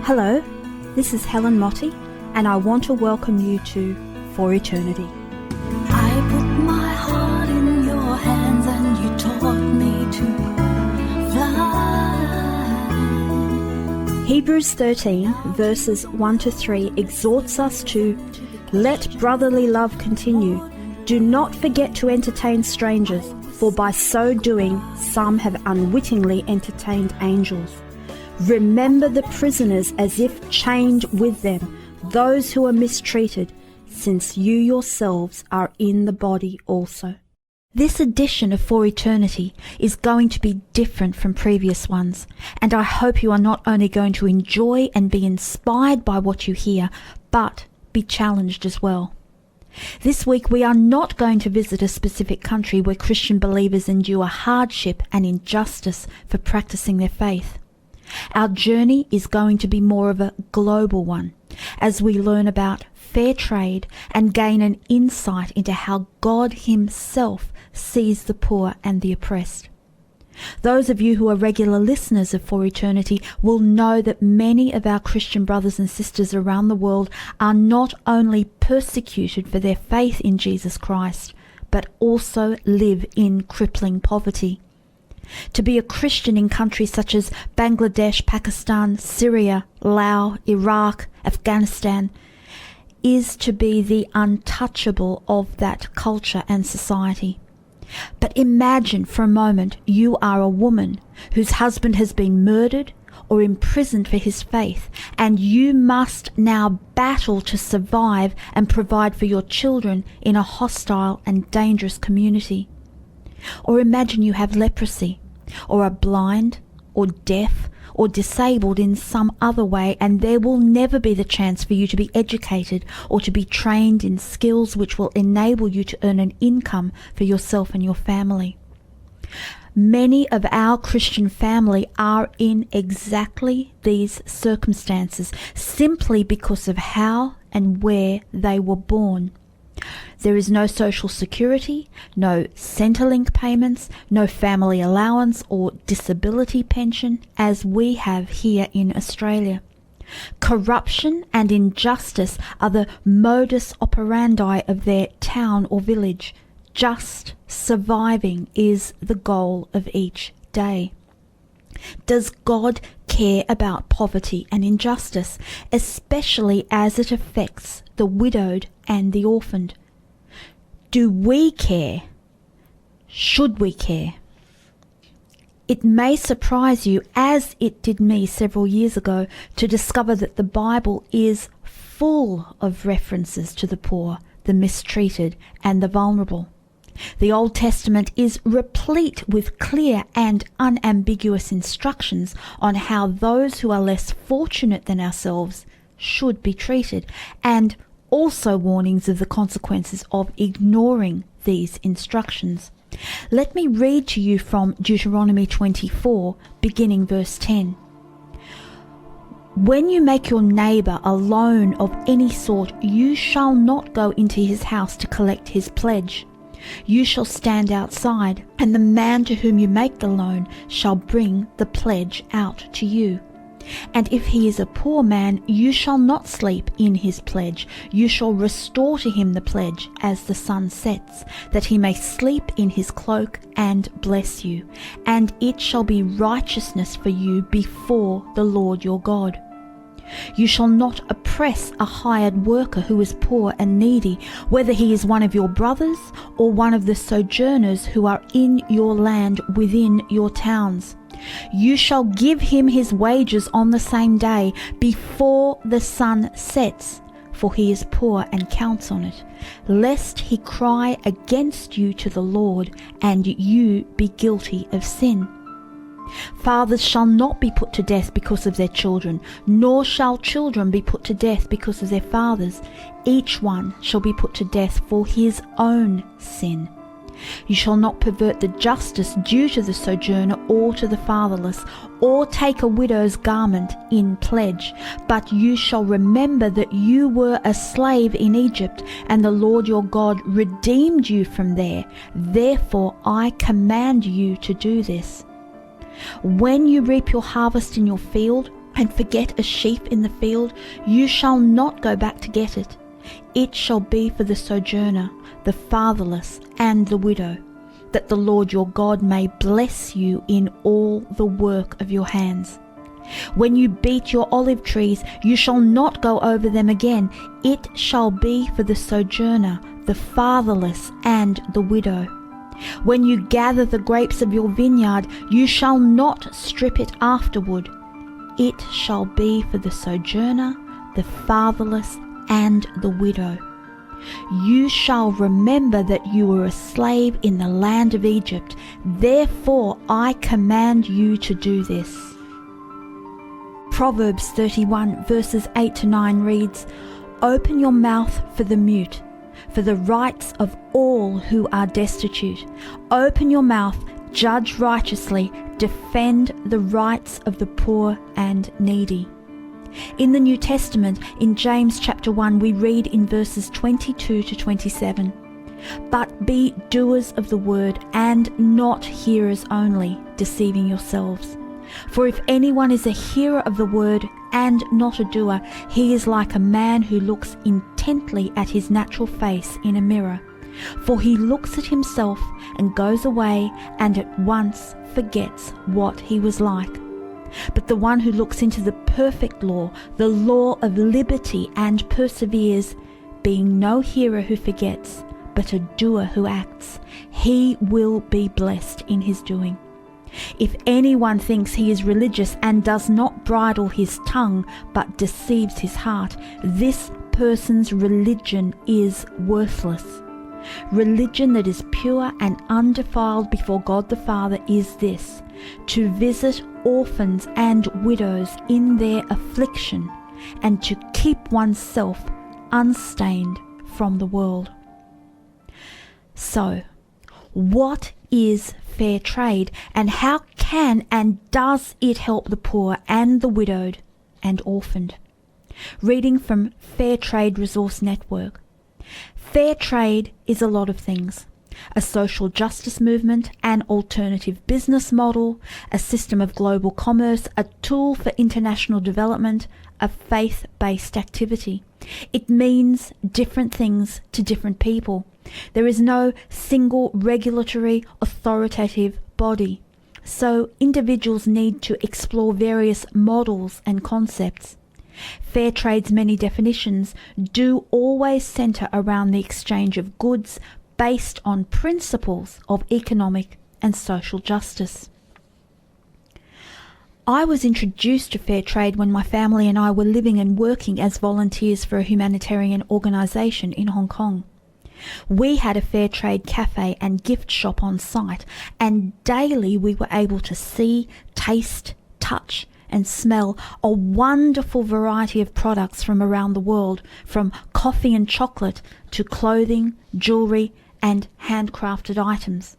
Hello, this is Helen Mottee, and I want to welcome you to For Eternity. I put my heart in your hands and you taught me to fly. Hebrews 13 verses 1-3 exhorts us to let brotherly love continue. Do not forget to entertain strangers, for by so doing some have unwittingly entertained angels. Remember the prisoners as if chained with them, those who are mistreated, since you yourselves are in the body also. This edition of For Eternity is going to be different from previous ones, and I hope you are not only going to enjoy and be inspired by what you hear, but be challenged as well. This week we are not going to visit a specific country where Christian believers endure hardship and injustice for practicing their faith. Our journey is going to be more of a global one, as we learn about fair trade and gain an insight into how God Himself sees the poor and the oppressed. Those of you who are regular listeners of For Eternity will know that many of our Christian brothers and sisters around the world are not only persecuted for their faith in Jesus Christ, but also live in crippling poverty. To be a Christian in countries such as Bangladesh, Pakistan, Syria, Laos, Iraq, Afghanistan is to be the untouchable of that culture and society. But imagine for a moment you are a woman whose husband has been murdered or imprisoned for his faith, and you must now battle to survive and provide for your children in a hostile and dangerous community. Or imagine you have leprosy, or are blind, or deaf, or disabled in some other way, and there will never be the chance for you to be educated or to be trained in skills which will enable you to earn an income for yourself and your family. Many of our Christian family are in exactly these circumstances, simply because of how and where they were born. There is no social security, no Centrelink payments, no family allowance or disability pension, as we have here in Australia. Corruption and injustice are the modus operandi of their town or village. Just surviving is the goal of each day. Does God care about poverty and injustice, especially as it affects the widowed and the orphaned? Do we care? Should we care? It may surprise you, as it did me several years ago, to discover that the Bible is full of references to the poor, the mistreated, and the vulnerable. The Old Testament is replete with clear and unambiguous instructions on how those who are less fortunate than ourselves should be treated, and also warnings of the consequences of ignoring these instructions. Let me read to you from Deuteronomy 24, beginning verse 10. When you make your neighbour a loan of any sort, you shall not go into his house to collect his pledge. You shall stand outside, and the man to whom you make the loan shall bring the pledge out to you. And if he is a poor man, you shall not sleep in his pledge. You shall restore to him the pledge as the sun sets, that he may sleep in his cloak and bless you. And it shall be righteousness for you before the Lord your God. You shall not oppress a hired worker who is poor and needy, whether he is one of your brothers or one of the sojourners who are in your land within your towns. You shall give him his wages on the same day before the sun sets, for he is poor and counts on it, lest he cry against you to the Lord, and you be guilty of sin. Fathers shall not be put to death because of their children, nor shall children be put to death because of their fathers. Each one shall be put to death for his own sin. You shall not pervert the justice due to the sojourner or to the fatherless, or take a widow's garment in pledge. But you shall remember that you were a slave in Egypt, and the Lord your God redeemed you from there. Therefore I command you to do this. When you reap your harvest in your field, and forget a sheep in the field, you shall not go back to get it. It shall be for the sojourner, the fatherless, and the widow, that the Lord your God may bless you in all the work of your hands. When you beat your olive trees, you shall not go over them again. It shall be for the sojourner, the fatherless, and the widow. When you gather the grapes of your vineyard, you shall not strip it afterward. It shall be for the sojourner, the fatherless, and the widow. You shall remember that you were a slave in the land of Egypt. Therefore I command you to do this. Proverbs 31 verses 8 to 9 reads, Open your mouth for the mute, for the rights of all who are destitute. Open your mouth, judge righteously, defend the rights of the poor and needy. In the New Testament, in James chapter 1, we read in verses 22 to 27, But be doers of the word, and not hearers only, deceiving yourselves. For if anyone is a hearer of the word and not a doer, he is like a man who looks intently at his natural face in a mirror. For he looks at himself and goes away and at once forgets what he was like. But the one who looks into the perfect law, the law of liberty, and perseveres, being no hearer who forgets, but a doer who acts, he will be blessed in his doing. If anyone thinks he is religious and does not bridle his tongue, but deceives his heart, this person's religion is worthless. Religion that is pure and undefiled before God the Father is this, to visit orphans and widows in their affliction, and to keep oneself unstained from the world. So, what is fair trade, and how can and does it help the poor and the widowed and orphaned? Reading from Fair Trade Resource Network. Fair trade is a lot of things. A social justice movement, an alternative business model, a system of global commerce, a tool for international development, a faith-based activity. It means different things to different people. There is no single regulatory authoritative body, so individuals need to explore various models and concepts. Fair trade's many definitions do always centre around the exchange of goods based on principles of economic and social justice. I was introduced to fair trade when my family and I were living and working as volunteers for a humanitarian organisation in Hong Kong. We had a fair trade cafe and gift shop on site, and daily we were able to see, taste, touch and smell a wonderful variety of products from around the world, from coffee and chocolate to clothing, jewellery and handcrafted items.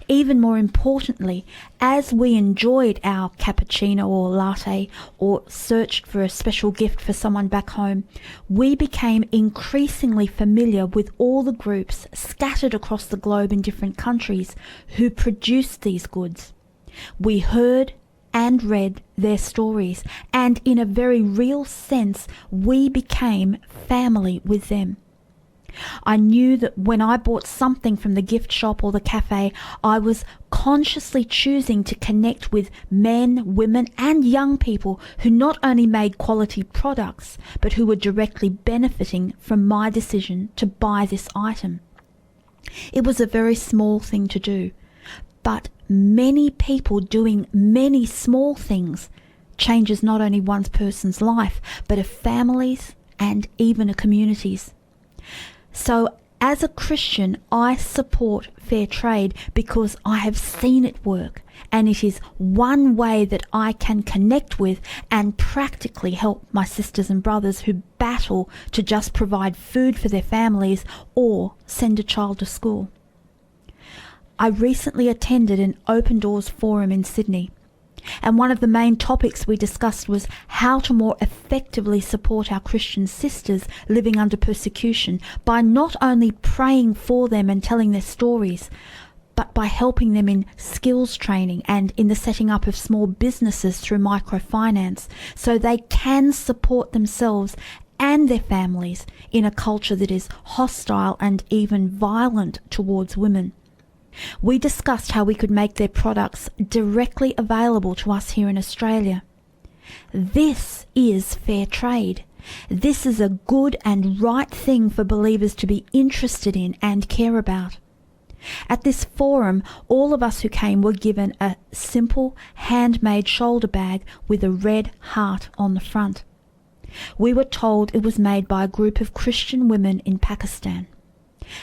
Even more importantly, as we enjoyed our cappuccino or latte or searched for a special gift for someone back home, we became increasingly familiar with all the groups scattered across the globe in different countries who produced these goods. We heard and read their stories, and in a very real sense, we became family with them. I knew that when I bought something from the gift shop or the cafe, I was consciously choosing to connect with men, women and young people who not only made quality products, but who were directly benefiting from my decision to buy this item. It was a very small thing to do, but many people doing many small things changes not only one person's life, but a family's and even a community's. So as a Christian, I support fair trade because I have seen it work, and it is one way that I can connect with and practically help my sisters and brothers who battle to just provide food for their families or send a child to school. I recently attended an Open Doors forum in Sydney, and one of the main topics we discussed was how to more effectively support our Christian sisters living under persecution by not only praying for them and telling their stories, but by helping them in skills training and in the setting up of small businesses through microfinance, so they can support themselves and their families in a culture that is hostile and even violent towards women. We discussed how we could make their products directly available to us here in Australia. This is fair trade. This is a good and right thing for believers to be interested in and care about. At this forum, all of us who came were given a simple handmade shoulder bag with a red heart on the front. We were told it was made by a group of Christian women in Pakistan.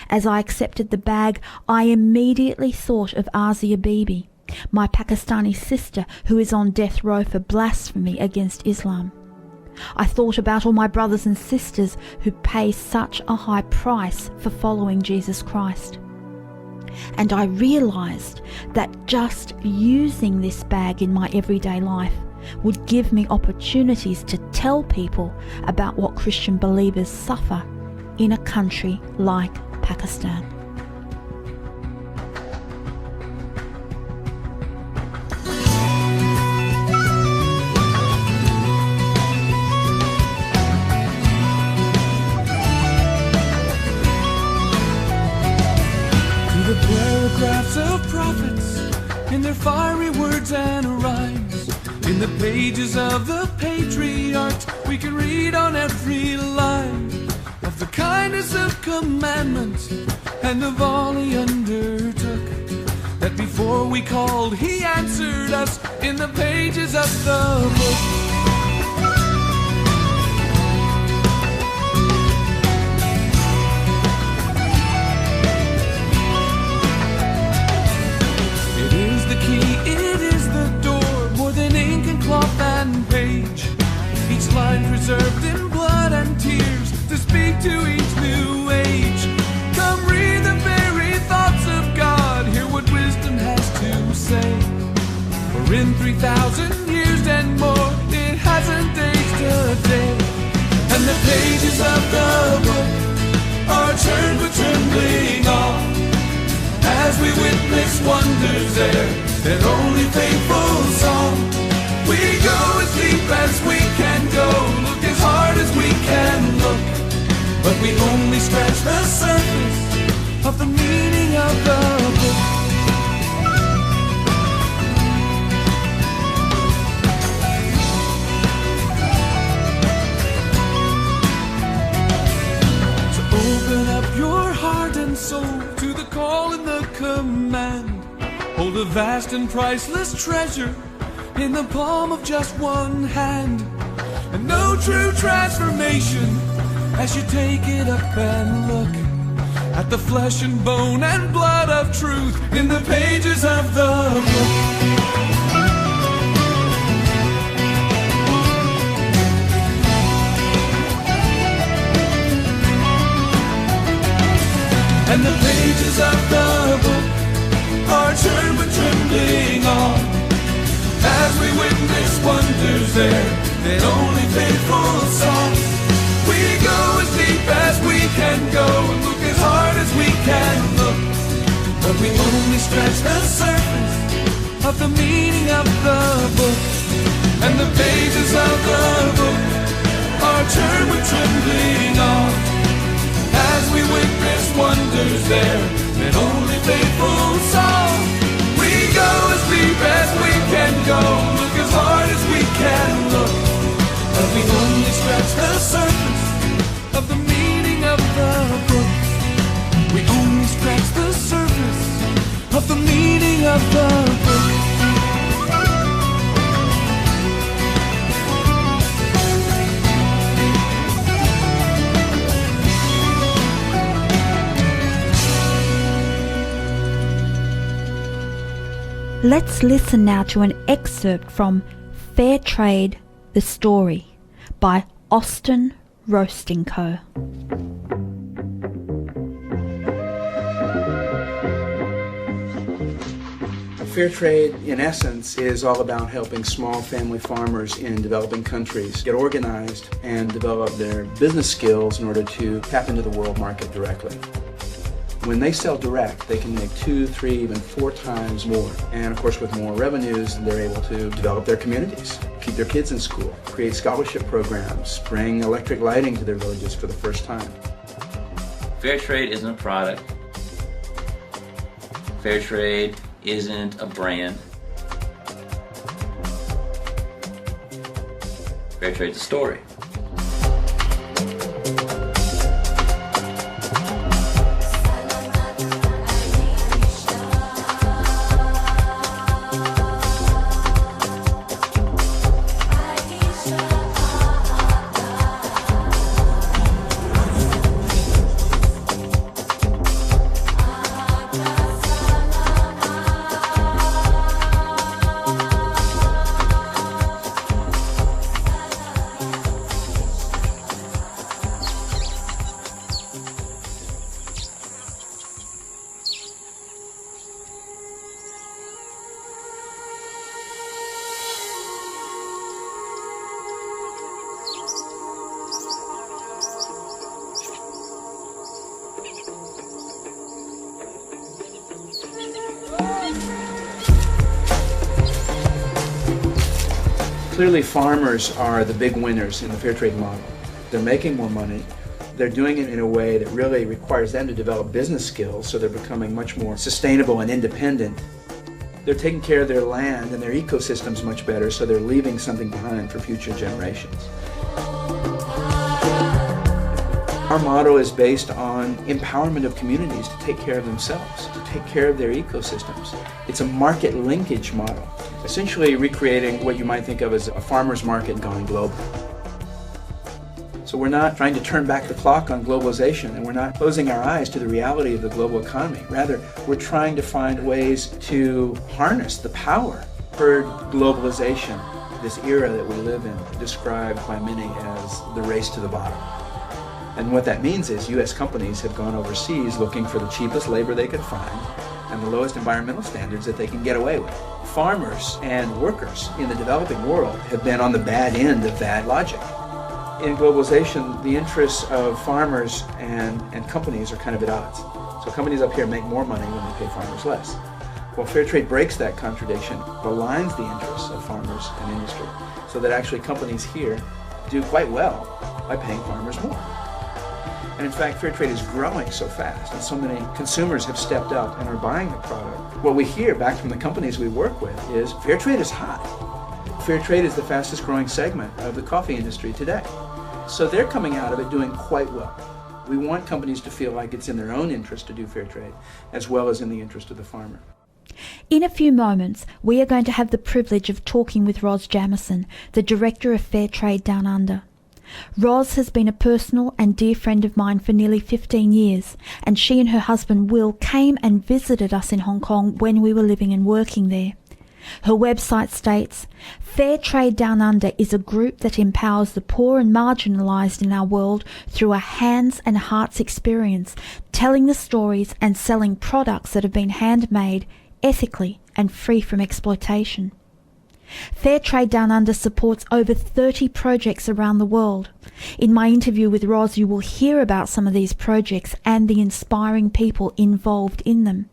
As I accepted the bag, I immediately thought of Asia Bibi, my Pakistani sister who is on death row for blasphemy against Islam. I thought about all my brothers and sisters who pay such a high price for following Jesus Christ. And I realized that just using this bag in my everyday life would give me opportunities to tell people about what Christian believers suffer in a country like Pakistan. Through the paragraphs of prophets, in their fiery words and rhymes, in the pages of the patriarchs, we can read on every line of the kindness of commandments and of all he undertook. That before we called, he answered us in the pages of the book. It is the key, it is the door, more than ink and cloth and page. Each line preserved in blood and tears to speak to each new age. Come read the very thoughts of God, hear what wisdom has to say. For in 3,000 years and more, it hasn't aged a day. And the pages of the book are turned with trembling awe, as we witness wonders there that only faithful saw. We go as deep as we can go, look as hard as we can look, but we only scratch the surface of the meaning of the book. So open up your heart and soul to the call and the command. Hold a vast and priceless treasure in the palm of just one hand, and no true transformation as you take it up and look at the flesh and bone and blood of truth in the pages of the book. And the pages of the book are turned with trembling awe, as we witness wonders there that only faithful saw. We go as deep as we can go and look as hard as we can look, but we only scratch the surface of the meaning of the book. And the pages of the book are turned with trembling awe, as we witness wonders there that only faithful saw. We go as deep as we can go, look as hard as we can look, but we only scratch the surface of the meaning of the book. We only scratch the surface of the meaning of the book. Let's listen now to an excerpt from Fair Trade, the Story by Austin Roasting Co. Fair trade, in essence, is all about helping small family farmers in developing countries get organized and develop their business skills in order to tap into the world market directly. When they sell direct, they can make 2, 3, even 4 times more. And of course, with more revenues, they're able to develop their communities, keep their kids in school, create scholarship programs, bring electric lighting to their villages for the first time. Fair trade isn't a product. Fair trade isn't a brand. Fair trade's a story. Clearly, farmers are the big winners in the fair trade model. They're making more money. They're doing it in a way that really requires them to develop business skills, so they're becoming much more sustainable and independent. They're taking care of their land and their ecosystems much better, so they're leaving something behind for future generations. Our motto is based on empowerment of communities to take care of themselves, to take care of their ecosystems. It's a market linkage model, essentially recreating what you might think of as a farmer's market gone global. So we're not trying to turn back the clock on globalization, and we're not closing our eyes to the reality of the global economy. Rather, we're trying to find ways to harness the power for globalization, this era that we live in, described by many as the race to the bottom. And what that means is U.S. companies have gone overseas looking for the cheapest labor they could find and the lowest environmental standards that they can get away with. Farmers and workers in the developing world have been on the bad end of that logic. In globalization, the interests of farmers and companies are kind of at odds. So companies up here make more money when they pay farmers less. Well, fair trade breaks that contradiction, aligns the interests of farmers and industry, so that actually companies here do quite well by paying farmers more. And in fact, fair trade is growing so fast, and so many consumers have stepped up and are buying the product. What we hear back from the companies we work with is fair trade is hot. Fair trade is the fastest growing segment of the coffee industry today. So they're coming out of it doing quite well. We want companies to feel like it's in their own interest to do fair trade, as well as in the interest of the farmer. In a few moments, we are going to have the privilege of talking with Ros Jamieson, the Director of Fair Trade Down Under. Ros has been a personal and dear friend of mine for nearly 15 years, and she and her husband Will came and visited us in Hong Kong when we were living and working there. Her website states, Fair Trade Down Under is a group that empowers the poor and marginalised in our world through a hands and hearts experience, telling the stories and selling products that have been handmade ethically and free from exploitation. Fair Trade Down Under supports over 30 projects around the world. In my interview with Ros, you will hear about some of these projects and the inspiring people involved in them.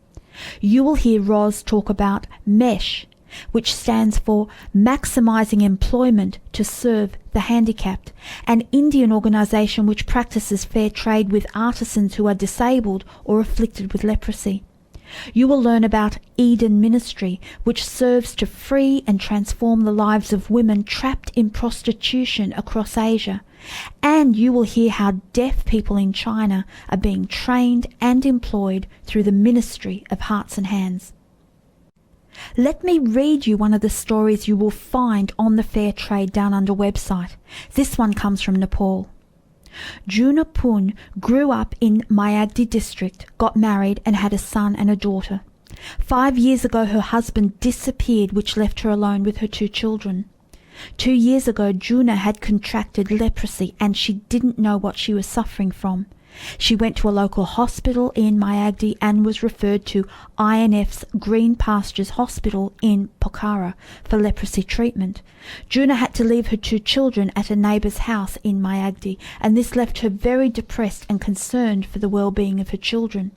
You will hear Ros talk about MESH, which stands for Maximising Employment to Serve the Handicapped, an Indian organisation which practices fair trade with artisans who are disabled or afflicted with leprosy. You will learn about Eden Ministry, which serves to free and transform the lives of women trapped in prostitution across Asia. And you will hear how deaf people in China are being trained and employed through the Ministry of Hearts and Hands. Let me read you one of the stories you will find on the Fair Trade Down Under website. This one comes from Nepal. Juna Pun grew up in Mayagdi district, got married and had a son and a daughter. 5 years ago her husband disappeared, which left her alone with her 2 children. 2 years ago Juna had contracted leprosy and she didn't know what she was suffering from. She went to a local hospital in Mayagdi and was referred to INF's Green Pastures Hospital in Pokhara for leprosy treatment. Juna had to leave her 2 children at a neighbour's house in Mayagdi, and this left her very depressed and concerned for the well-being of her children.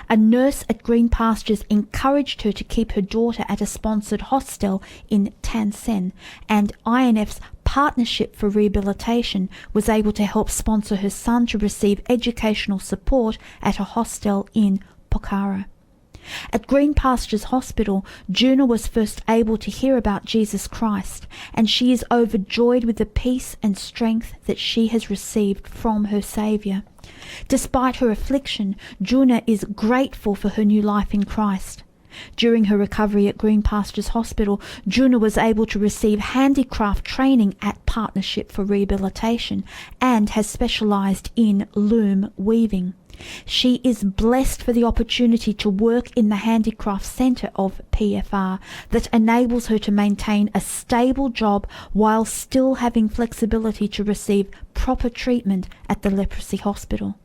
A nurse at Green Pastures encouraged her to keep her daughter at a sponsored hostel in Tan Sen, and INF's Partnership for Rehabilitation was able to help sponsor her son to receive educational support at a hostel in Pokhara. At Green Pastures Hospital, Juna was first able to hear about Jesus Christ, and she is overjoyed with the peace and strength that she has received from her Saviour. Despite her affliction, Juna is grateful for her new life in Christ. During her recovery at Green Pastures Hospital, Juna was able to receive handicraft training at Partnership for Rehabilitation and has specialised in loom weaving. She is blessed for the opportunity to work in the Handicraft Centre of PFR that enables her to maintain a stable job while still having flexibility to receive proper treatment at the leprosy hospital.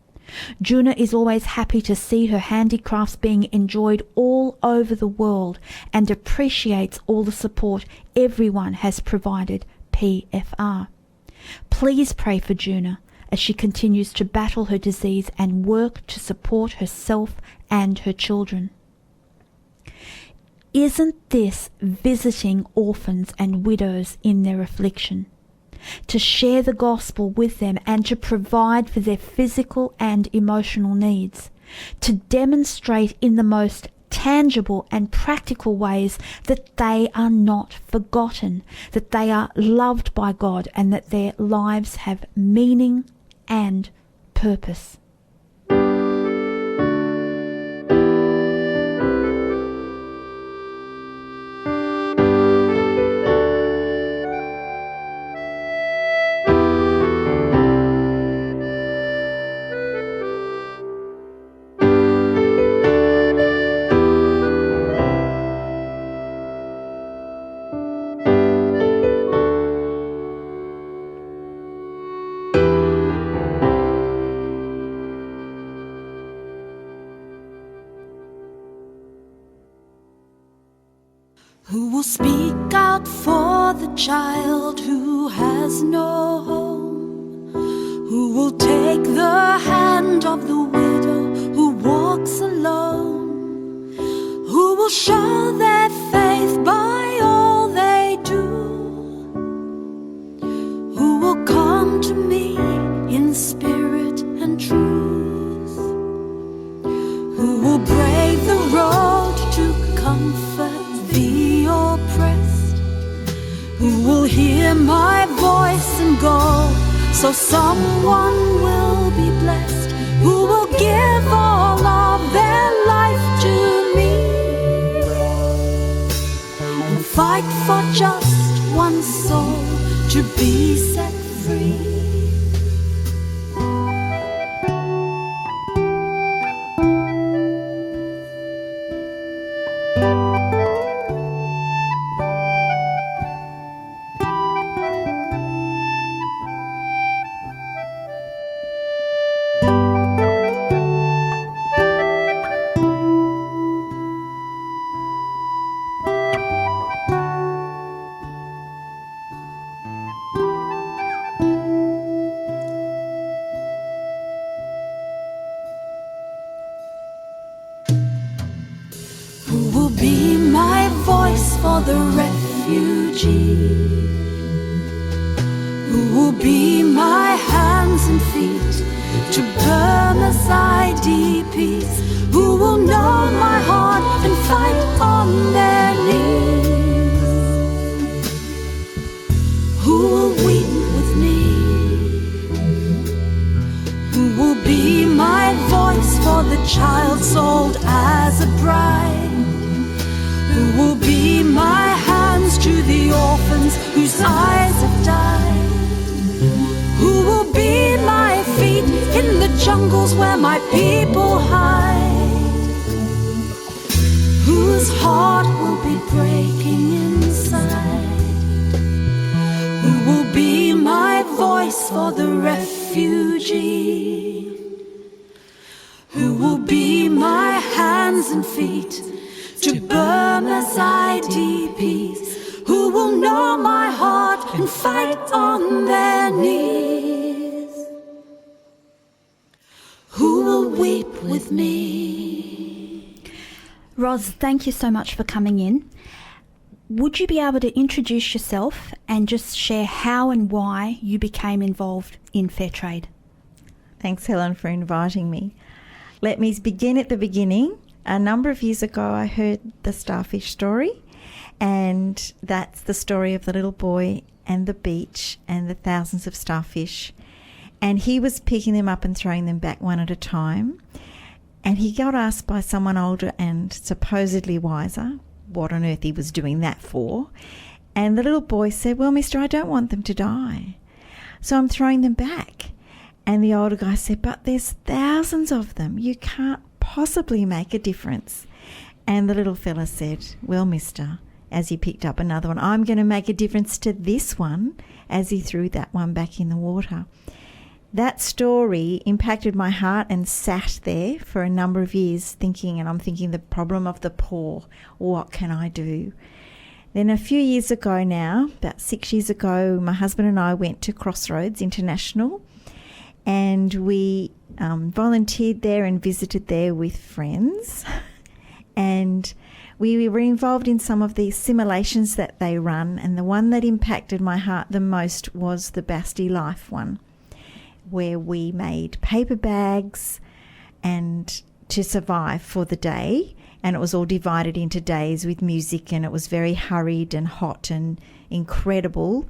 Juna is always happy to see her handicrafts being enjoyed all over the world and appreciates all the support everyone has provided PFR. Please pray for Juna as she continues to battle her disease and work to support herself and her children. Isn't this visiting orphans and widows in their affliction? To share the gospel with them and to provide for their physical and emotional needs, to demonstrate in the most tangible and practical ways that they are not forgotten, that they are loved by God, and that their lives have meaning and purpose. Who will speak out for the child who has no home? Who will take the hand of the widow who walks alone? Who will show their faith by all they do? Who will come to me in spirit and truth? Who will brave the road to comfort the oppressed? Who will hear my voice and go, so someone will be blessed? Who will give all of their life to me and fight for just one soul to be set free? For the refugee, who will be my hands and feet to Burma's IDPs, who will know my heart and fight on their knees, who will weep with me, who will be my voice for the child sold as a bride, who will be my hands to the orphans whose eyes have died, who will be my feet in the jungles where my people hide, whose heart will be breaking inside, who will be my voice for the refugee, who will be my hands and feet to Burma's IDPs, who will know my heart and fight on their knees, who will weep with me. Roz, thank you so much for coming in. Would you be able to introduce yourself and just share how and why you became involved in fair trade? Thanks, Helen, for inviting me. Let me begin at the beginning. A number of years ago, I heard the starfish story, and that's the story of the little boy and the beach and the thousands of starfish. And he was picking them up and throwing them back one at a time. And he got asked by someone older and supposedly wiser what on earth he was doing that for. And the little boy said, "Well, mister, I don't want them to die, so I'm throwing them back." And the older guy said, "But there's thousands of them. You can't possibly make a difference." And the little fella said, "Well, mister," as he picked up another one, "I'm going to make a difference to this one," as he threw that one back in the water. That story impacted my heart and sat there for a number of years thinking, and I'm thinking, the problem of the poor, what can I do? Then a few years ago now, about 6 years ago, my husband and I went to Crossroads International, and we volunteered there and visited there with friends. And we were involved in some of the simulations that they run, and the one that impacted my heart the most was the Basti Life one, where we made paper bags and to survive for the day, and it was all divided into days with music, and it was very hurried and hot and incredible.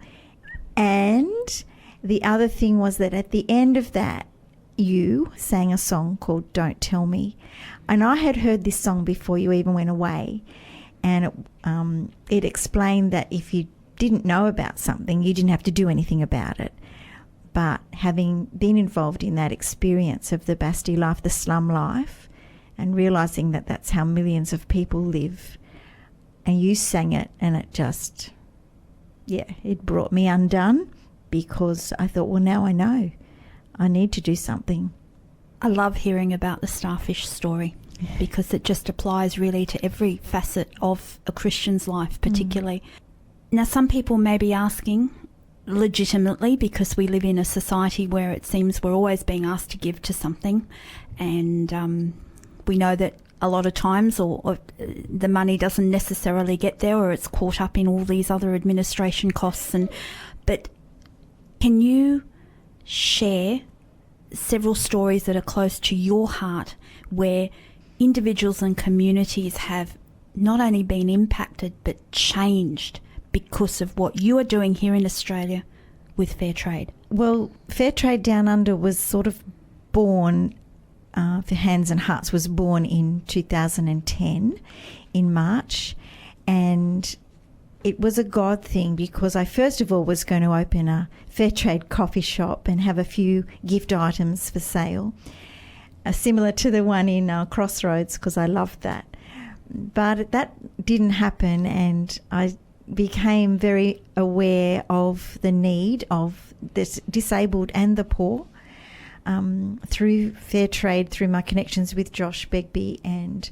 And the other thing was that at the end of that, you sang a song called Don't Tell Me. And I had heard this song before you even went away, and it explained that if you didn't know about something, you didn't have to do anything about it. But having been involved in that experience of the Basti life, the slum life, and realising that that's how millions of people live, and you sang it, and it just, it brought me undone, because I thought, well, now I know. I need to do something. I love hearing about the starfish story because it just applies really to every facet of a Christian's life, particularly. Now, some people may be asking, legitimately, because we live in a society where it seems we're always being asked to give to something, and we know that a lot of times or the money doesn't necessarily get there, or it's caught up in all these other administration costs. But can you share several stories that are close to your heart where individuals and communities have not only been impacted but changed because of what you are doing here in Australia with fair trade? Well, Fair Trade Down Under was sort of born, for Hands and Hearts was born in 2010 in March, and it was a God thing, because I first of all was going to open a fair trade coffee shop and have a few gift items for sale, similar to the one in Crossroads, because I loved that. But that didn't happen, and I became very aware of the need of the disabled and the poor through fair trade, through my connections with Josh Begbie and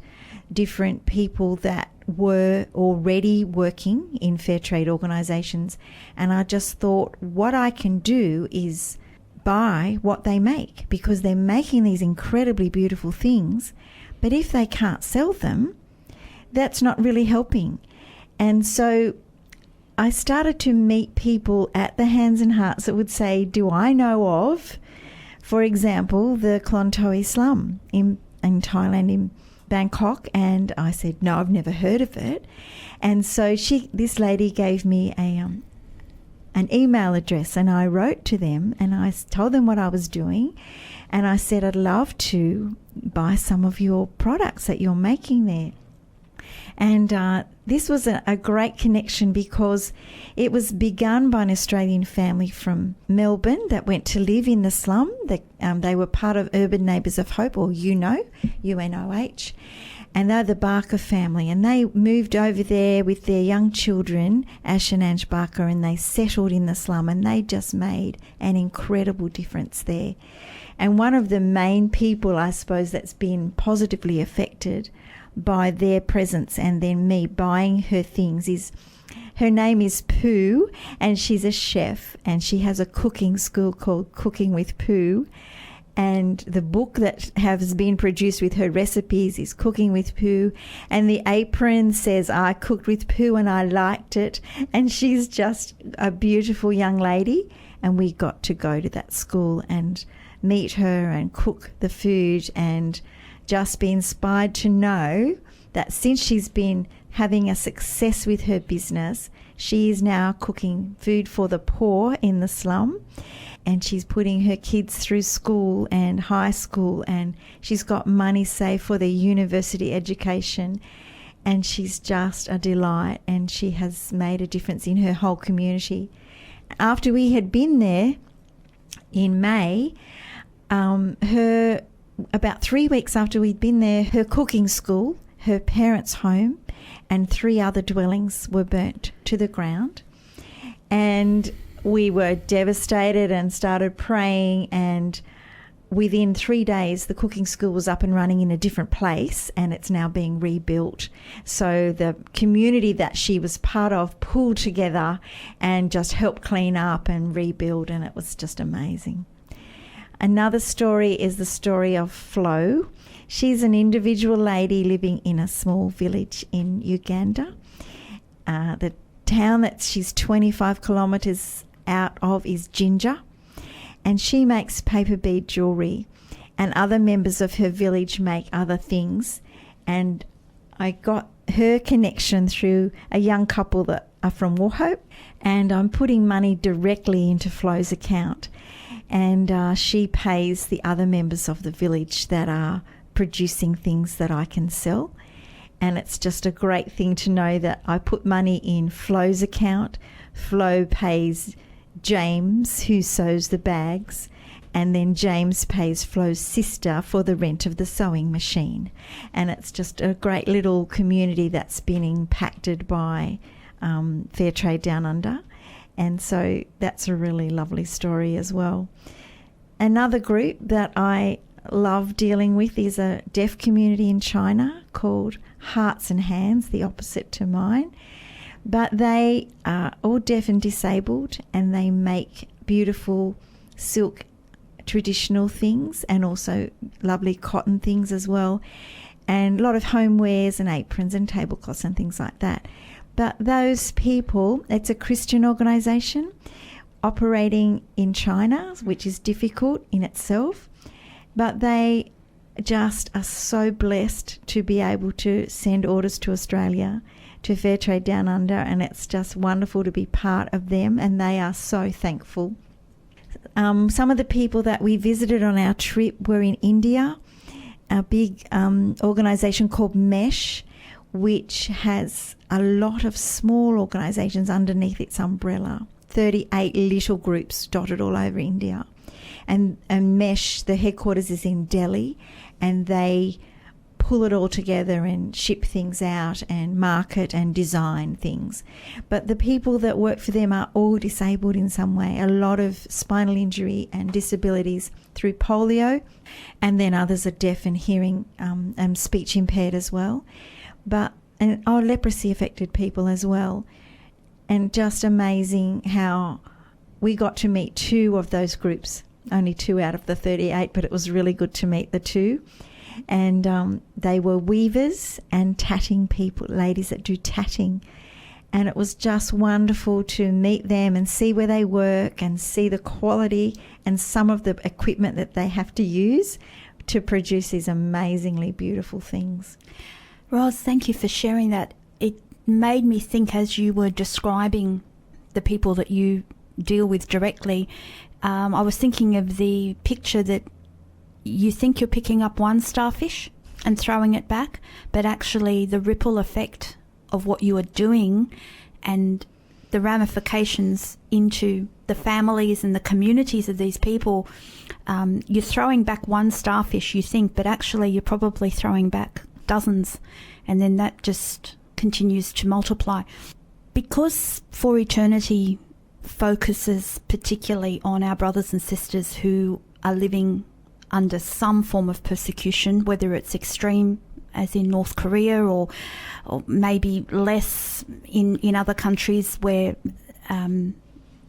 different people that were already working in fair trade organisations. And I just thought, what I can do is buy what they make, because they're making these incredibly beautiful things, but if they can't sell them, that's not really helping. And so I started to meet people at the Hands and Hearts that would say, do I know of, for example, the Klontoi slum in Thailand, in Bangkok? And I said, no, I've never heard of it. And so this lady gave me an email address, and I wrote to them and I told them what I was doing, and I said, I'd love to buy some of your products that you're making there. And this was a great connection, because it was begun by an Australian family from Melbourne that went to live in the slum. They were part of Urban Neighbours of Hope, or UNOH, and they're the Barker family. And they moved over there with their young children, Ash and Ange Barker, and they settled in the slum, and they just made an incredible difference there. And one of the main people, I suppose, that's been positively affected by their presence and then me buying her things is, her name is Pooh, and she's a chef, and she has a cooking school called Cooking with Pooh. And the book that has been produced with her recipes is Cooking with Pooh. And the apron says, I cooked with Pooh and I liked it. And she's just a beautiful young lady. And we got to go to that school and meet her and cook the food and just be inspired to know that since she's been having a success with her business, she is now cooking food for the poor in the slum. And she's putting her kids through school and high school, and she's got money saved for their university education, and she's just a delight, and she has made a difference in her whole community. After we had been there in May, about 3 weeks after we'd been there, her cooking school, her parents' home, and 3 other dwellings were burnt to the ground. And we were devastated and started praying, and within 3 days the cooking school was up and running in a different place, and it's now being rebuilt. So the community that she was part of pulled together and just helped clean up and rebuild, and it was just amazing. Another story is the story of Flo. She's an individual lady living in a small village in Uganda. The town that she's 25 kilometres out of is Ginger, and she makes paper bead jewellery, and other members of her village make other things. And I got her connection through a young couple that are from Wauchope, and I'm putting money directly into Flo's account, and she pays the other members of the village that are producing things that I can sell. And it's just a great thing to know that I put money in Flo's account. Flo pays James, who sews the bags, and then James pays Flo's sister for the rent of the sewing machine. And it's just a great little community that's been impacted by Fair Trade Down Under. And so that's a really lovely story as well. Another group that I love dealing with is a deaf community in China called Hearts and Hands, the opposite to mine. But they are all deaf and disabled, and they make beautiful silk traditional things and also lovely cotton things as well, and a lot of homewares and aprons and tablecloths and things like that. But those people, it's a Christian organisation operating in China, which is difficult in itself, but they just are so blessed to be able to send orders to Australia, to Fair Trade Down Under, and it's just wonderful to be part of them, and they are so thankful. Some of the people that we visited on our trip were in India, a big organisation called MESH, which has a lot of small organisations underneath its umbrella, 38 little groups dotted all over India. And MESH, the headquarters is in Delhi, and they pull it all together and ship things out and market and design things. But the people that work for them are all disabled in some way, a lot of spinal injury and disabilities through polio, and then others are deaf and hearing and speech impaired as well. And leprosy affected people as well. And just amazing how we got to meet 2 of those groups, only 2 out of the 38, but it was really good to meet the 2. And they were weavers and tatting people, ladies that do tatting. And it was just wonderful to meet them and see where they work and see the quality and some of the equipment that they have to use to produce these amazingly beautiful things. Roz, thank you for sharing that. It made me think, as you were describing the people that you deal with directly, I was thinking of the picture that you think you're picking up one starfish and throwing it back, but actually the ripple effect of what you are doing and the ramifications into the families and the communities of these people, you're throwing back one starfish, you think, but actually you're probably throwing back dozens, and then that just continues to multiply. Because For Eternity focuses particularly on our brothers and sisters who are living under some form of persecution, whether it's extreme as in North Korea or maybe less in other countries where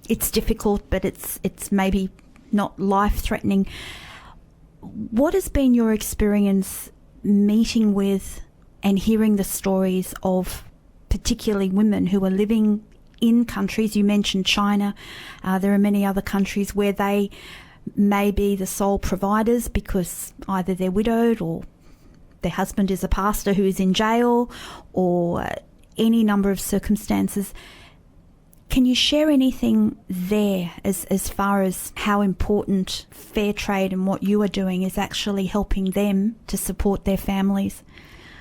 it's difficult but it's maybe not life-threatening. What has been your experience meeting with and hearing the stories of particularly women who are living in countries, you mentioned China, there are many other countries where they may be the sole providers because either they're widowed or their husband is a pastor who is in jail, or any number of circumstances. Can you share anything there as far as how important fair trade and what you are doing is actually helping them to support their families?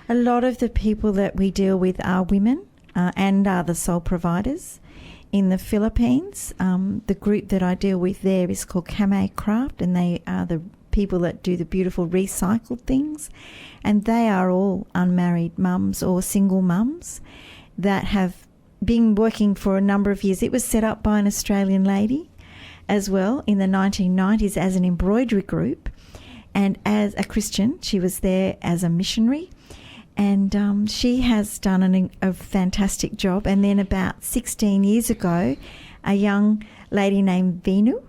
A lot of the people that we deal with are women and are the sole providers. In the Philippines, the group that I deal with there is called Kamei Craft, and they are the people that do the beautiful recycled things, and they are all unmarried mums or single mums that have been working for a number of years. It was set up by an Australian lady as well in the 1990s as an embroidery group, and as a Christian. She was there as a missionary, and she has done a fantastic job. And then about 16 years ago, a young lady named Venu,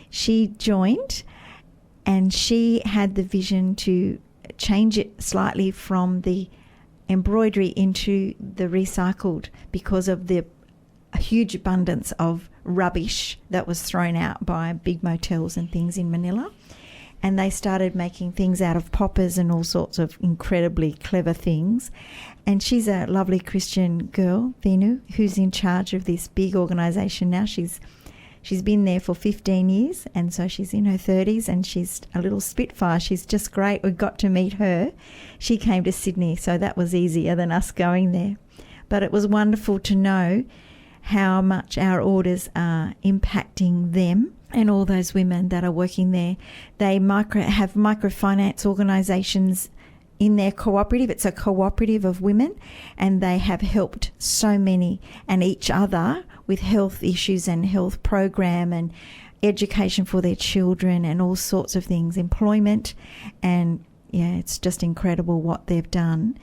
she joined, and she had the vision to change it slightly from the embroidery into the recycled because of the huge abundance of rubbish that was thrown out by big motels and things in Manila. And they started making things out of poppers and all sorts of incredibly clever things. And she's a lovely Christian girl, Venu, who's in charge of this big organisation now. She's been there for 15 years, and so she's in her 30s, and she's a little spitfire. She's just great. We got to meet her. She came to Sydney, so that was easier than us going there. But it was wonderful to know how much our orders are impacting them and all those women that are working there. They have microfinance organisations in their cooperative. It's a cooperative of women, and they have helped so many and each other with health issues and health program and education for their children and all sorts of things, employment. And yeah, it's just incredible what they've done.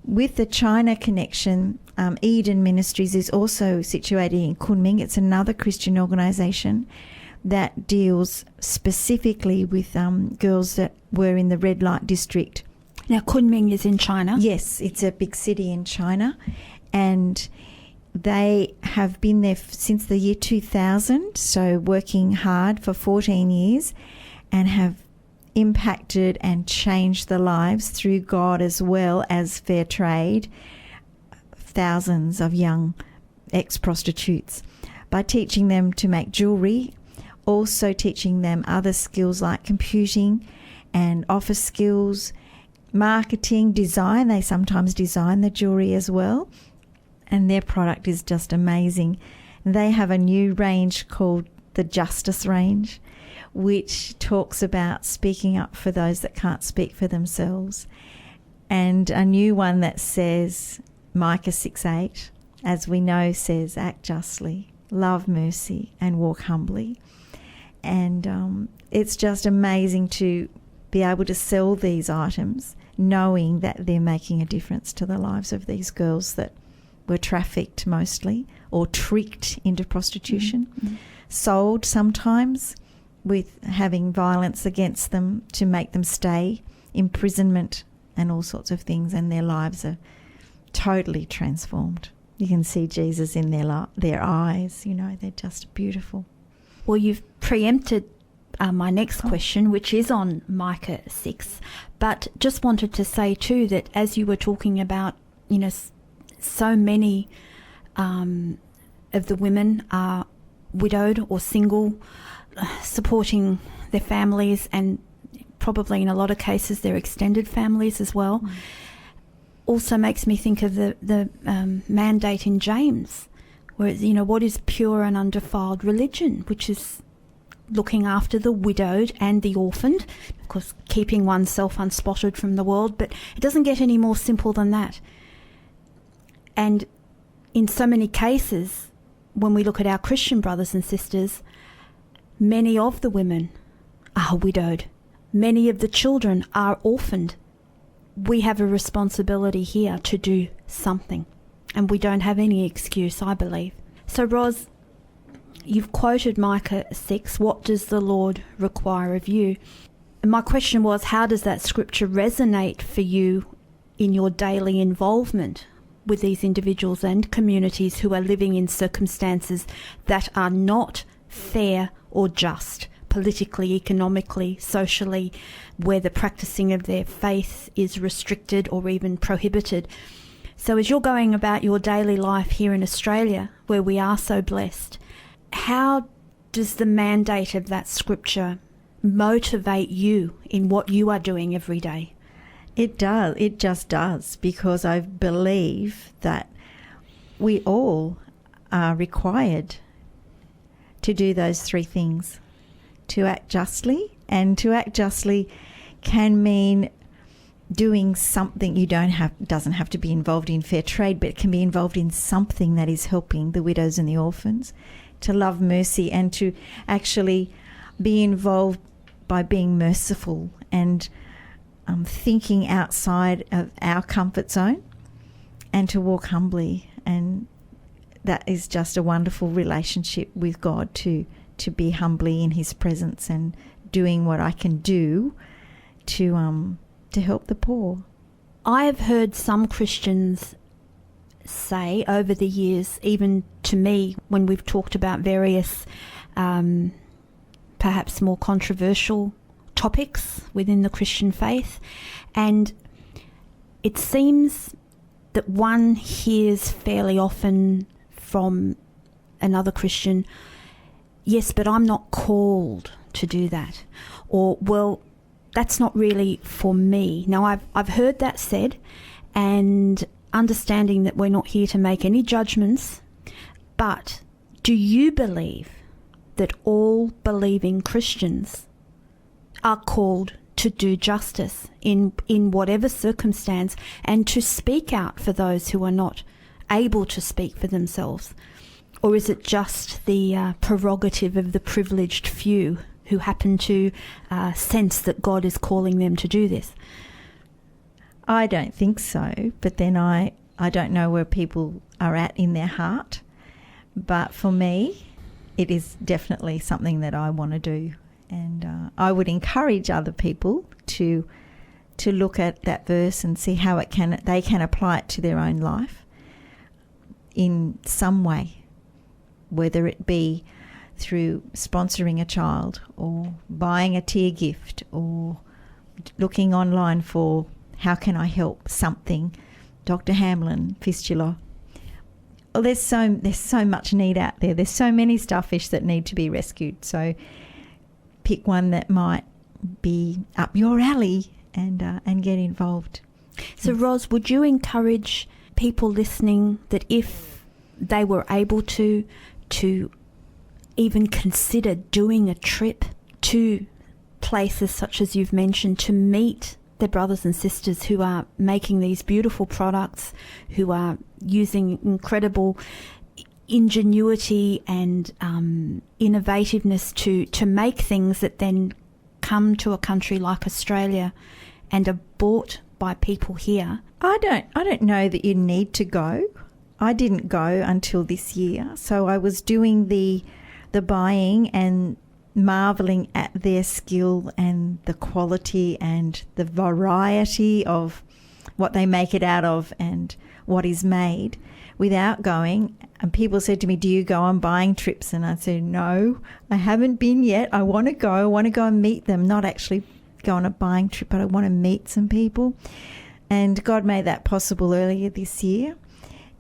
With the China connection, Eden Ministries is also situated in Kunming. It's another Christian organisation that deals specifically with girls that were in the red light district. Now, Kunming is in China? Yes, it's a big city in China, and they have been there since the year 2000, so working hard for 14 years, and have impacted and changed the lives through God as well as fair trade, thousands of young ex-prostitutes, by teaching them to make jewellery, also teaching them other skills like computing and office skills, marketing, design. They sometimes design the jewellery as well, and their product is just amazing. They have a new range called the Justice range, which talks about speaking up for those that can't speak for themselves, and a new one that says, Micah 6:8, as we know, says, act justly, love mercy, and walk humbly. And it's just amazing to be able to sell these items knowing that they're making a difference to the lives of these girls that were trafficked mostly or tricked into prostitution, sold sometimes with having violence against them to make them stay, imprisonment and all sorts of things, and their lives are totally transformed. You can see Jesus in their eyes, you know, they're just beautiful. Well, you've preempted my next question, which is on Micah 6, but just wanted to say too that as you were talking about, you know, so many of the women are widowed or single, supporting their families, and probably in a lot of cases their extended families as well. Also makes me think of the mandate in James, where it's, you know, what is pure and undefiled religion, which is looking after the widowed and the orphaned, of course keeping oneself unspotted from the world, but it doesn't get any more simple than that. And in so many cases, when we look at our Christian brothers and sisters, many of the women are widowed, many of the children are orphaned. We have a responsibility here to do something, and we don't have any excuse, I believe. So, Ros, you've quoted Micah 6, what does the Lord require of you? my question was, how does that scripture resonate for you in your daily involvement with these individuals and communities who are living in circumstances that are not fair or just, politically, economically, socially, where the practicing of their faith is restricted or even prohibited? So as you're going about your daily life here in Australia, where we are so blessed, how does the mandate of that scripture motivate you in what you are doing every day? It does. It just does, because I believe that we all are required to do those three things: to act justly, and to act justly can mean doing something. Doesn't have to be involved in fair trade, but it can be involved in something that is helping the widows and the orphans, to love mercy, and to actually be involved by being merciful and thinking outside of our comfort zone, and to walk humbly. And that is just a wonderful relationship with God, to be humbly in his presence and doing what I can do to help the poor. I have heard some Christians say over the years, even to me, when we've talked about various perhaps more controversial topics within the Christian faith, and it seems that one hears fairly often from another Christian, yes, but I'm not called to do that, or, well, that's not really for me. Now, I've heard that said, and understanding that we're not here to make any judgments, but do you believe that all believing Christians are called to do justice in whatever circumstance, and to speak out for those who are not able to speak for themselves? Or is it just the prerogative of the privileged few who happen to sense that God is calling them to do this? I don't think so, but then I don't know where people are at in their heart. But for me, it is definitely something that I want to do. And I would encourage other people to look at that verse and see how they can apply it to their own life in some way, whether it be through sponsoring a child, or buying a tear gift, or looking online for how can I help something, Dr. Hamlin, fistula. Well, there's so much need out there. There's so many starfish that need to be rescued. So pick one that might be up your alley and get involved. So, Ros, would you encourage people listening that if they were able to even consider doing a trip to places such as you've mentioned, to meet their brothers and sisters who are making these beautiful products, who are using incredible ingenuity and innovativeness to make things that then come to a country like Australia and are bought by people here? I don't know that you need to go. I didn't go until this year, so I was doing the buying and marvelling at their skill and the quality and the variety of what they make it out of and what is made without going. And people said to me, do you go on buying trips? And I said, no, I haven't been yet. I want to go. I want to go and meet them, not actually go on a buying trip, but I want to meet some people. And God made that possible earlier this year.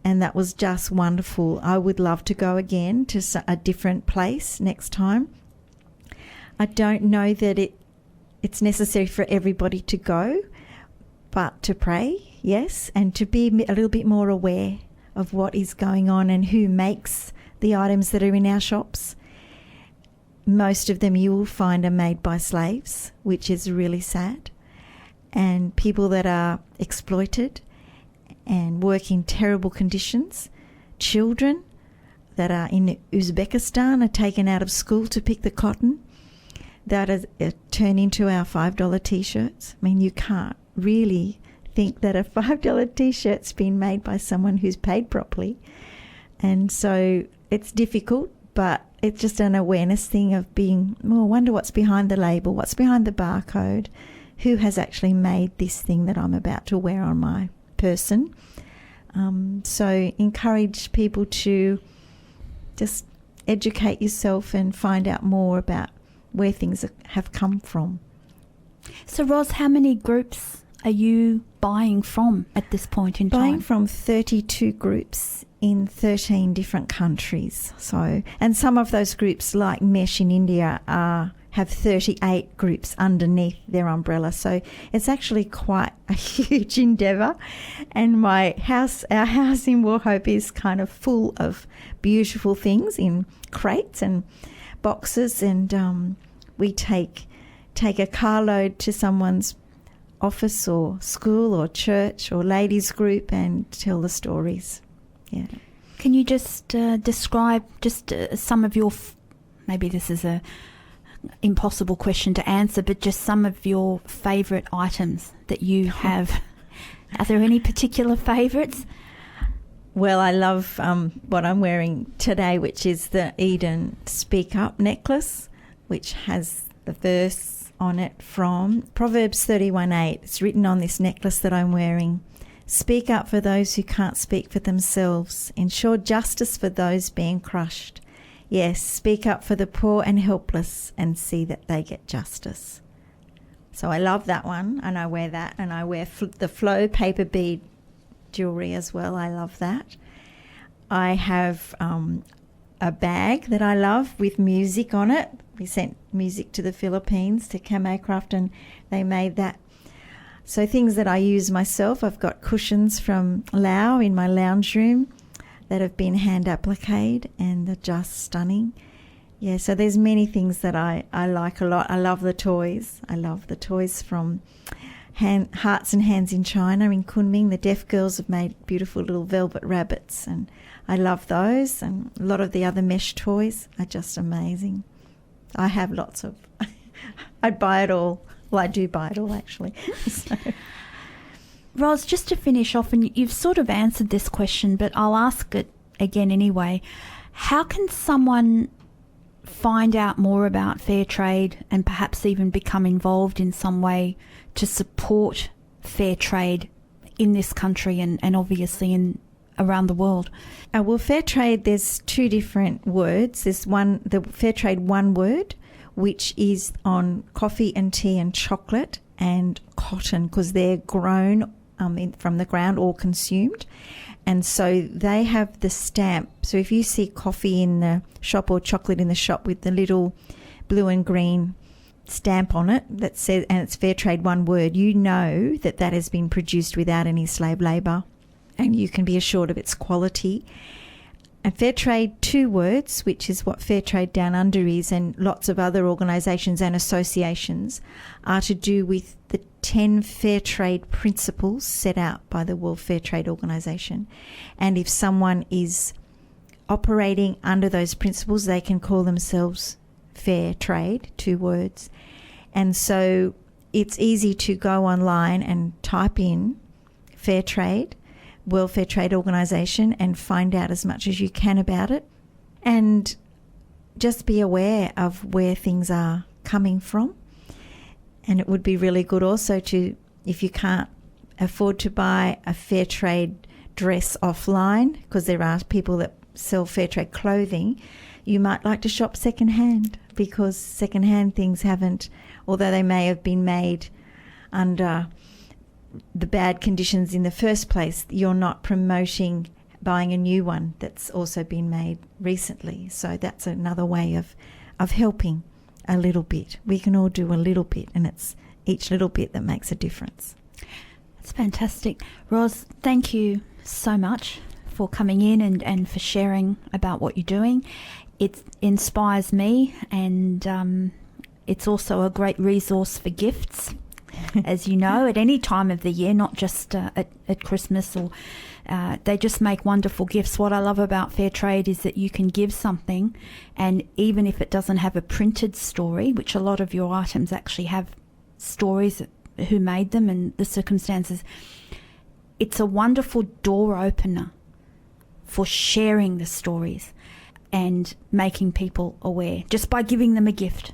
And that was just wonderful. I would love to go again to a different place next time. I don't know that it's necessary for everybody to go, but to pray, yes, and to be a little bit more aware of what is going on and who makes the items that are in our shops. Most of them you will find are made by slaves, which is really sad, and people that are exploited and work in terrible conditions. Children that are in Uzbekistan are taken out of school to pick the cotton that is turned into our $5 T-shirts. I mean, you can't really think that a $5 T-shirt's been made by someone who's paid properly. And so it's difficult, but it's just an awareness thing of being, I wonder what's behind the label, what's behind the barcode, who has actually made this thing that I'm about to wear on my person. So encourage people to just educate yourself and find out more about where things have come from. So, Ros, how many groups are you buying from at this point in time? Buying from 32 groups in 13 different countries. So, and some of those groups, like Mesh in India, have 38 groups underneath their umbrella. So it's actually quite a huge endeavour. And our house in Wauchope is kind of full of beautiful things in crates and boxes. And we take a carload to someone's office or school or church or ladies group and tell the stories. Yeah. Can you just describe just some of your, maybe this is a impossible question to answer, but just some of your favourite items that you have? Are there any particular favourites? Well, I love what I'm wearing today, which is the Eden Speak Up necklace, which has the verse on it from Proverbs 31:8. It's written on this necklace that I'm wearing. Speak up for those who can't speak for themselves. Ensure justice for those being crushed. Yes, speak up for the poor and helpless and see that they get justice. So I love that one, and I wear that, and I wear the Flow paper bead jewellery as well. I love that. I have a bag that I love with music on it. We sent music to the Philippines, to Camo Craft, and they made that. So things that I use myself, I've got cushions from Lao in my lounge room that have been hand appliqued, and they're just stunning. Yeah, so there's many things that I like a lot. I love the toys. I love the toys from Hearts and Hands in China in Kunming. The deaf girls have made beautiful little velvet rabbits, and I love those. And a lot of the other mesh toys are just amazing. I have lots of... I'd buy it all. Well, I do buy it all, actually. So. Ros, just to finish off, and you've sort of answered this question, but I'll ask it again anyway. How can someone find out more about fair trade and perhaps even become involved in some way to support fair trade in this country and obviously around the world? Well, fair trade, there's two different words. There's the fair trade one word, which is on coffee and tea and chocolate and cotton, because they're grown from the ground or consumed. And so they have the stamp. So if you see coffee in the shop or chocolate in the shop with the little blue and green stamp on it that says, and it's fair trade one word, you know that that has been produced without any slave labour, and you can be assured of its quality. And fair trade two words, which is what Fair Trade Down Under is, and lots of other organisations and associations, are to do with the 10 fair trade principles set out by the World Fair Trade Organisation. And if someone is operating under those principles, they can call themselves fair trade, two words. And so it's easy to go online and type in fair trade, World Fair Trade Organisation, and find out as much as you can about it. And just be aware of where things are coming from. And it would be really good also to, if you can't afford to buy a fair trade dress offline, because there are people that sell fair trade clothing, you might like to shop secondhand, because secondhand things haven't, although they may have been made under the bad conditions in the first place, you're not promoting buying a new one that's also been made recently. So that's another way of helping a little bit. We can all do a little bit, and it's each little bit that makes a difference. That's fantastic. Ros, thank you so much for coming in and for sharing about what you're doing. It inspires me, and it's also a great resource for gifts. As you know, at any time of the year, not just at Christmas, or they just make wonderful gifts. What I love about fair trade is that you can give something, and even if it doesn't have a printed story, which a lot of your items actually have stories, who made them and the circumstances, it's a wonderful door opener for sharing the stories. and making people aware just by giving them a gift.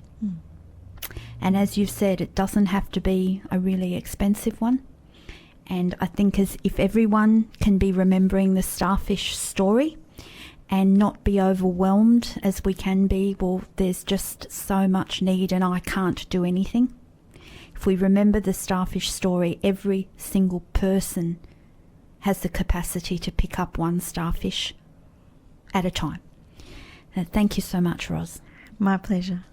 And as you've said, it doesn't have to be a really expensive one. And I think if everyone can be remembering the starfish story and not be overwhelmed as we can be, well, there's just so much need and I can't do anything. If we remember the starfish story, every single person has the capacity to pick up one starfish at a time. Thank you so much, Ros. My pleasure.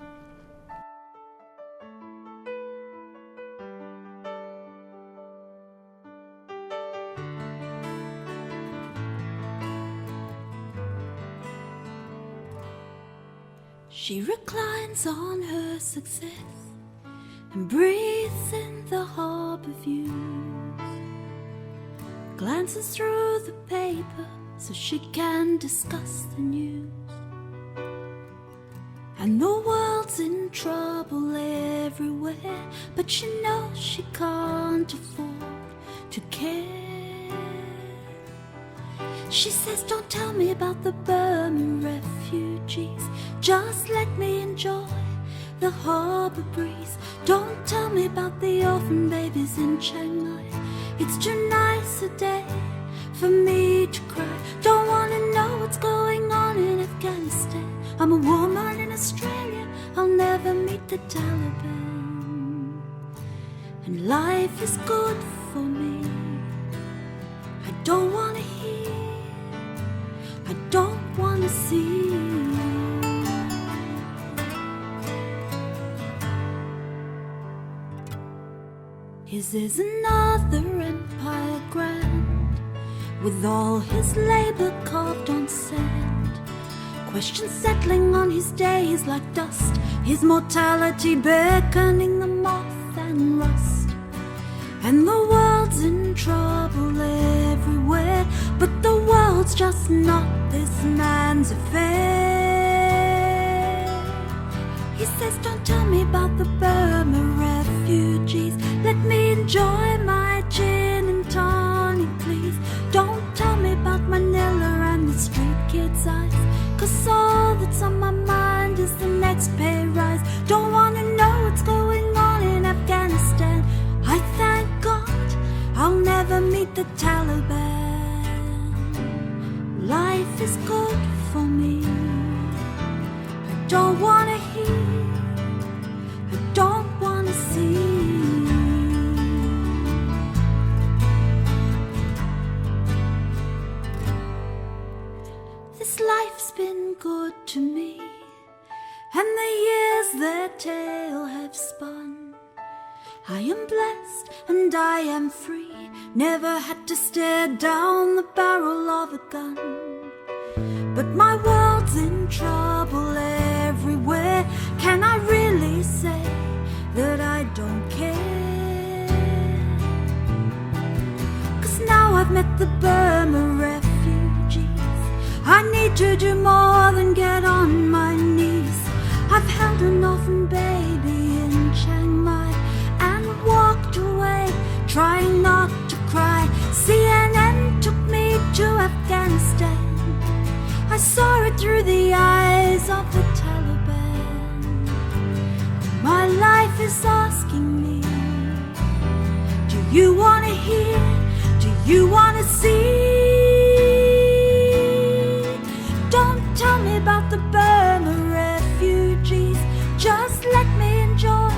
She reclines on her success and breathes in the harbour views, glances through the paper so she can discuss the news. And the world's in trouble everywhere, but she knows she can't afford to care. She says, don't tell me about the Burma refugees, just let me enjoy the harbour breeze. Don't tell me about the orphan babies in Chiang Mai, it's too nice a day for me to cry. Don't want to know what's going on in Afghanistan. I'm a woman in Australia, I'll never meet the Taliban. And life is good for me, I don't want to hear, I don't want to see. His is another empire grand, with all his labour carved on sand. Questions settling on his days like dust, his mortality beckoning the moth and rust. And the world's in trouble everywhere, but the world's just not this man's affair. He says, don't tell me about the Burma refugees, let me enjoy my gin and tonic, please. Don't tell me about Manila and the street kids' eyes, 'cause all that's on my mind is the next pay rise. Don't wanna know what's going on in Afghanistan, I thank God I'll never meet the Taliban. Life is good for me, I don't wanna hear, I don't wanna see. This life's been good to me, and the years their tale have spun. I am blessed and I am free, never had to stare down the barrel of a gun. But my world's in trouble everywhere, can I really say that I don't care? 'Cause now I've met the Burma refugees, I need to do more than get on my knees. I've held an orphan baby in Chiang Mai and walked away, trying not to cry. CNN took me to Afghanistan, I saw it through the eyes of the Taliban. My life is asking me, do you want to hear, do you want to see? Don't tell me about the Burma refugees, just let me enjoy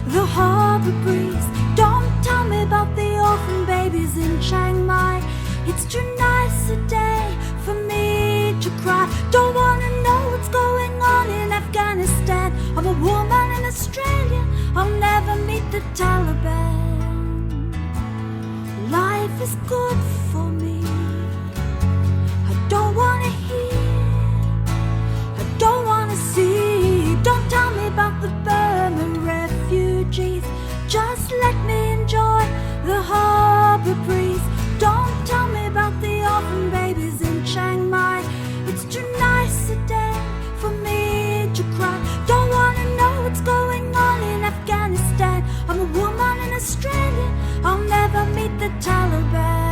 the harbour breeze. Don't tell me about the orphan babies in Chiang Mai, it's too nice a day for me to cry. Don't want to know what's going on in Afghanistan, I'm a woman in Australia, I'll never meet the Taliban. Life is good for me, I don't want to hear, I don't want to see. Don't tell me about the Burma refugees, just let me enjoy the harbour breeze. Don't tell me about the orphan babies in Chiang Mai, it's too nice a day for me to cry. Don't want to know what's going on in Afghanistan, I'm a woman in Australia, I'll never meet the Taliban.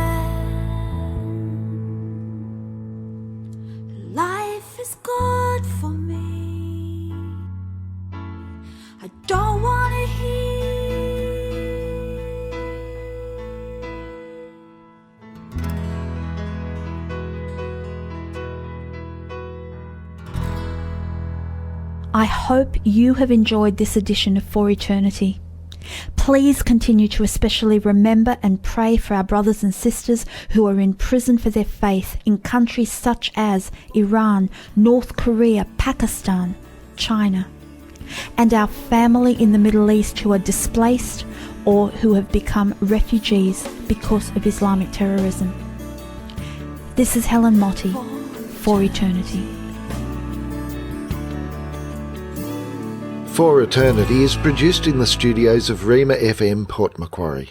I hope you have enjoyed this edition of For Eternity. Please continue to especially remember and pray for our brothers and sisters who are in prison for their faith in countries such as Iran, North Korea, Pakistan, China, and our family in the Middle East who are displaced or who have become refugees because of Islamic terrorism. This is Helen Mottee, For Eternity. For Eternity is produced in the studios of Rima FM Port Macquarie.